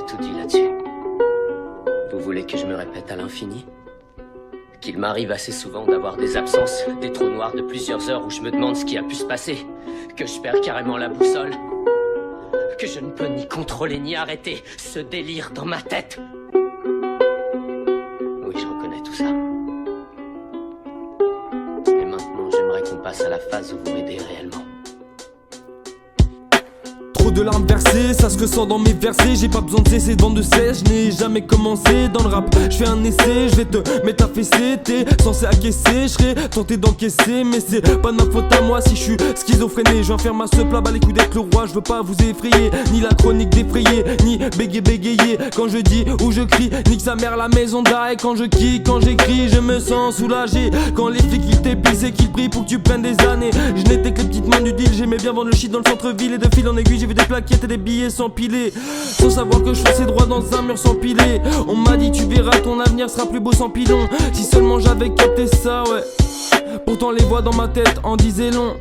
tout dit là-dessus. Vous voulez que je me répète à l'infini? Qu'il m'arrive assez souvent d'avoir des absences, des trous noirs de plusieurs heures où je me demande ce qui a pu se passer, que je perds carrément la boussole, que je ne peux ni contrôler ni arrêter ce délire dans ma tête. Oui, je reconnais tout ça. Mais maintenant, j'aimerais qu'on passe à la phase où vous m'aidez réellement. Trop de larmes versées, ça se ressent dans mes versets. J'ai pas besoin de cesser de vendre de cesse. Je n'ai jamais commencé dans le rap. Je fais un essai, je vais te mettre à fesser. T'es censé acquiescer, je serais tenté d'encaisser. Mais c'est pas de ma faute à moi si je suis schizophréné. Je viens faire ma seule là-bas les coups d'être le roi. Je veux pas vous effrayer, ni la chronique défrayée, ni bégayer. Quand je dis ou je crie, nique sa mère la maison d'arrêt. Quand je kick, quand j'écris, je me sens soulagé. Quand les flics ils t'épilent, c'est qu'ils prient pour que tu prennes des années. Je n'étais que les petites mains du deal. J'aimais bien vendre le shit dans le centre-ville. Et de fil en aiguille, j'ai vu des plaquettes et des billets s'empiler, sans savoir que je fonçais droit dans un mur sans piler. On m'a dit tu verras ton avenir sera plus beau sans pilon. Si seulement j'avais capté ça, ouais. Pourtant les voix dans ma tête en disaient long.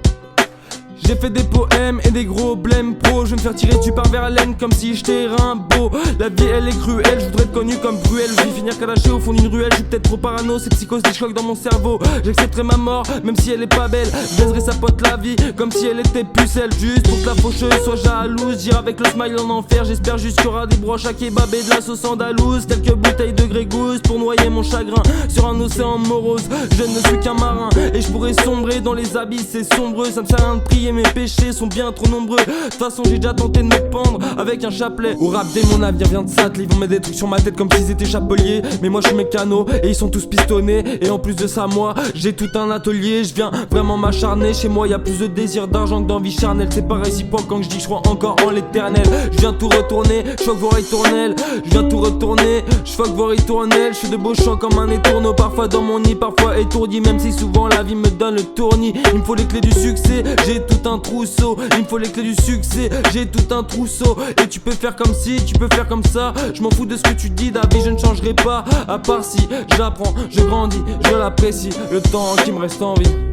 J'ai fait des poèmes et des gros blèmes pro. Je vais me faire tirer dessus par Verlaine comme si j'étais Rimbaud. La vie elle est cruelle, je voudrais être connu comme Bruel. Je vais finir calaché au fond d'une ruelle, je suis peut-être trop parano. Ces psychoses des chocs dans mon cerveau. J'accepterai ma mort même si elle est pas belle. Je baiserai sa pote la vie comme si elle était pucelle. Juste pour que la faucheuse soit jalouse. J'irai avec le smile en enfer. J'espère juste qu'il y aura des broches à kebab et de la sauce andalouse. Quelques bouteilles de grégousse pour noyer mon chagrin sur un océan morose. Je ne suis qu'un marin et je pourrais sombrer dans les abysses. C'est sombreux, ça me sert à rien de prier. Mes péchés sont bien trop nombreux. De toute façon j'ai déjà tenté de me pendre avec un chapelet. Au rap dès mon avenir vient de s'atteler. Ils vont mettre des trucs sur ma tête comme s'ils étaient chapeliers. Mais moi je suis mécano et ils sont tous pistonnés. Et en plus de ça moi j'ai tout un atelier. Je viens vraiment m'acharner. Chez moi y a plus de désir d'argent que d'envie charnelle. C'est pas réciproque quand je dis que je crois encore en l'éternel. Je viens tout retourner, je fuck vos ritournelles. Je viens tout retourner, je fuck vos ritournelles. Je suis de beaux chants comme un étourneau. Parfois dans mon nid, parfois étourdi. Même si souvent la vie me donne le tournis. Il me faut les clés du succès, j'ai tout un trousseau. Il me faut les clés du succès, j'ai tout un trousseau. Et tu peux faire comme si, tu peux faire comme ça. Je m'en fous de ce que tu dis, David, je ne changerai pas. À part si j'apprends, je grandis, je l'apprécie. Le temps qui me reste en vie.